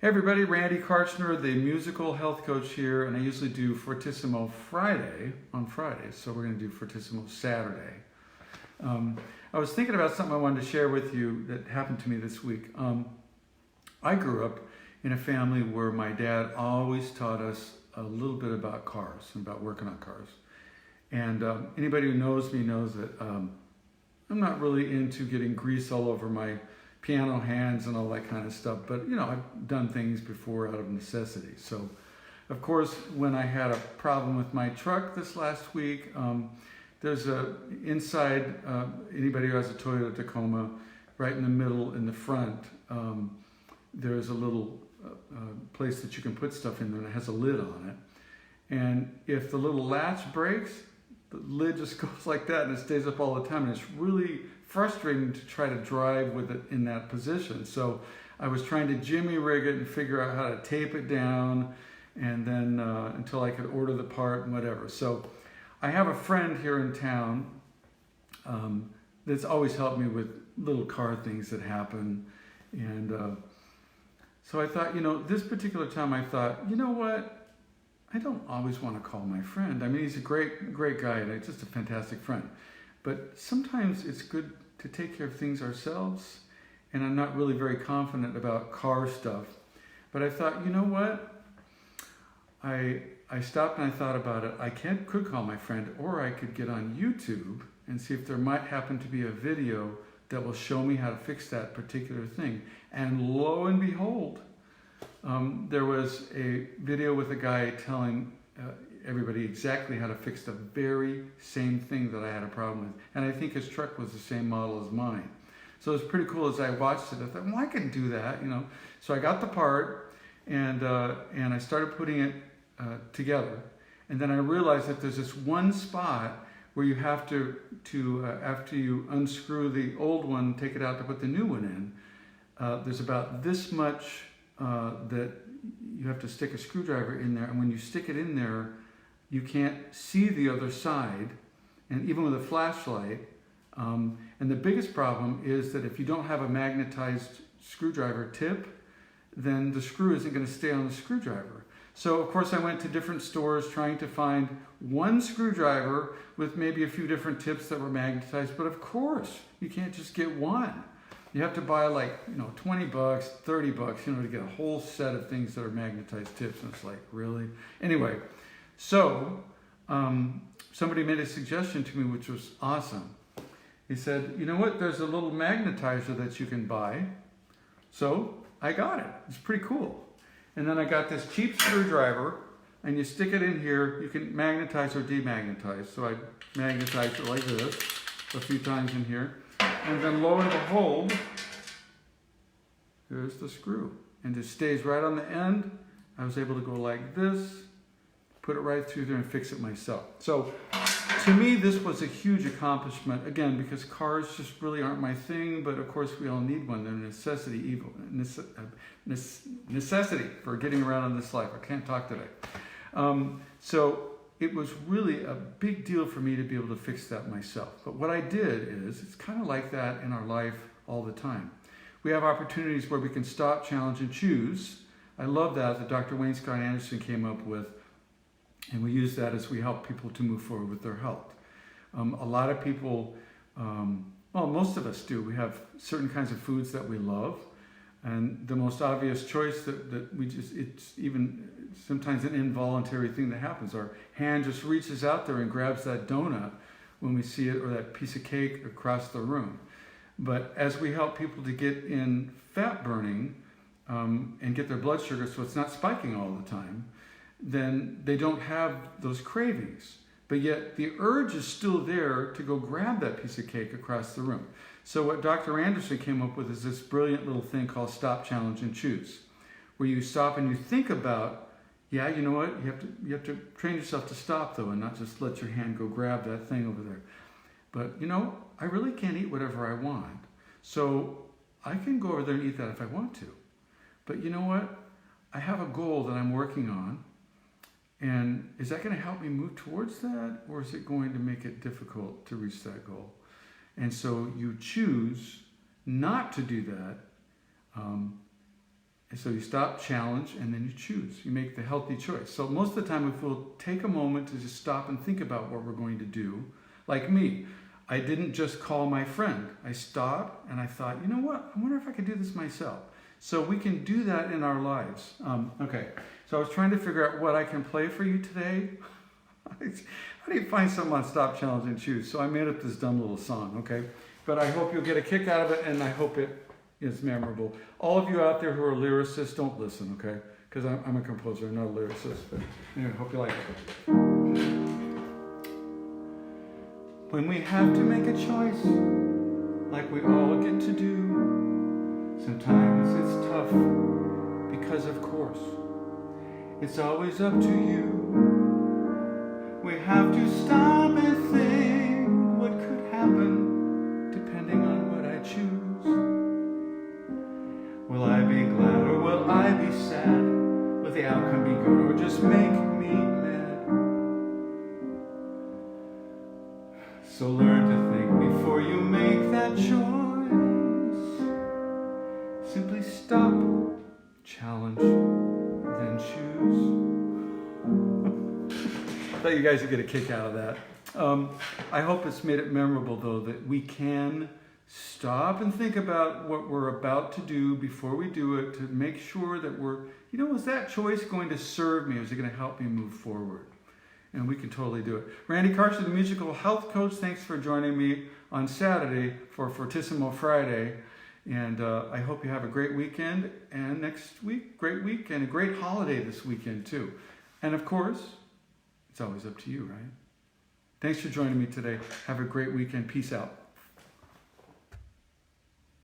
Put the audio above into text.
Hey everybody, Randy Karchner, the musical health coach here, and I usually do Fortissimo Friday on Fridays, so we're going to do Fortissimo Saturday. I was thinking about something I wanted to share with you that happened to me this week. I grew up in a family where my dad always taught us a little bit about cars and about working on cars. And anybody who knows me knows that I'm not really into getting grease all over my piano hands and all that kind of stuff, but you know, I've done things before out of necessity. So of course, when I had a problem with my truck this last week, there's a inside, anybody who has a Toyota Tacoma, right in the middle in the front, there's a little place that you can put stuff in there, and it has a lid on it. And if the little latch breaks, the lid just goes like that and it stays up all the time, and it's really frustrating to try to drive with it in that position. So I was trying to jimmy rig it and figure out how to tape it down, and then until I could order the part and whatever. So I have a friend here in town that's always helped me with little car things that happen. And so I thought, you know, this particular time I thought, you know what? I don't always want to call my friend. I mean, he's a great guy and just a fantastic friend. But sometimes it's good to take care of things ourselves. And I'm not really very confident about car stuff. But I thought, you know what? I stopped and I thought about it. I could call my friend, or I could get on YouTube and see if there might happen to be a video that will show me how to fix that particular thing. And lo and behold, there was a video with a guy telling everybody exactly how to fix the very same thing that I had a problem with. And I think his truck was the same model as mine. So it was pretty cool. As I watched it, I thought, well, I can do that, you know. So I got the part, and I started putting it together. And then I realized that there's this one spot where you have to after you unscrew the old one, take it out to put the new one in, there's about this much that you have to stick a screwdriver in there, and when you stick it in there, you can't see the other side, and even with a flashlight. And the biggest problem is that if you don't have a magnetized screwdriver tip, then the screw isn't going to stay on the screwdriver. So of course I went to different stores trying to find one screwdriver with maybe a few different tips that were magnetized, but of course you can't just get one. You have to buy like, you know, 20 bucks, 30 bucks, you know, to get a whole set of things that are magnetized tips. And it's like, really? Anyway, so somebody made a suggestion to me, which was awesome. He said, you know what, there's a little magnetizer that you can buy. So I got it. It's pretty cool. And then I got this cheap screwdriver, and you stick it in here. You can magnetize or demagnetize. So I magnetized it like this a few times in here. And then lo and behold, here's the screw. And it stays right on the end. I was able to go like this, put it right through there and fix it myself. So to me, this was a huge accomplishment. Again, because cars just really aren't my thing, but of course we all need one. They're necessity for getting around in this life. I can't talk today. So it was really a big deal for me to be able to fix that myself. But what I did is, it's kind of like that in our life all the time. We have opportunities where we can stop, challenge, and choose. I love that Dr. Scott Andersen came up with, and we use that as we help people to move forward with their health. A lot of people, well, most of us do. We have certain kinds of foods that we love. And the most obvious choice that we just, it's even sometimes an involuntary thing that happens. Our hand just reaches out there and grabs that donut when we see it, or that piece of cake across the room. But as we help people to get in fat burning and get their blood sugar so it's not spiking all the time, then they don't have those cravings. But yet the urge is still there to go grab that piece of cake across the room. So what Dr. Andersen came up with is this brilliant little thing called Stop, Challenge, and Choose, where you stop and you think about, yeah, you know what, you have to train yourself to stop though, and not just let your hand go grab that thing over there. But you know, I really can't eat whatever I want. So I can go over there and eat that if I want to. But you know what? I have a goal that I'm working on. And is that going to help me move towards that, or is it going to make it difficult to reach that goal? And so you choose not to do that And so you stop, challenge, and then you choose. You make the healthy choice. So most of the time, if we'll take a moment to just stop and think about what we're going to do, like me, I didn't just call my friend. I stopped and I thought, you know what? I wonder if I could do this myself. So we can do that in our lives. Okay, so I was trying to figure out what I can play for you today. How do you find something on Stop, Challenge, and Choose? So I made up this dumb little song, okay? But I hope you'll get a kick out of it, and I hope it is memorable. All of you out there who are lyricists, don't listen, okay? Because I'm a composer, not a lyricist. But anyway, hope you like it. When we have to make a choice, like we all get to do, sometimes it's tough, because of course, it's always up to you. We have to stop and think what could happen, depending on what I choose. Will I be glad or will I be sad? Will the outcome be good or just make me mad? So learn to think before you make that choice. Simply stop, challenge, then choose. I thought you guys would get a kick out of that. I hope it's made it memorable, though, that we can stop and think about what we're about to do before we do it, to make sure that is that choice going to serve me? Is it going to help me move forward? And we can totally do it. Randy Carson, the musical health coach, thanks for joining me on Saturday for Fortissimo Friday. And I hope you have a great weekend. And next week, great week, and a great holiday this weekend, too. And of course, it's always up to you, right? Thanks for joining me today. Have a great weekend. Peace out.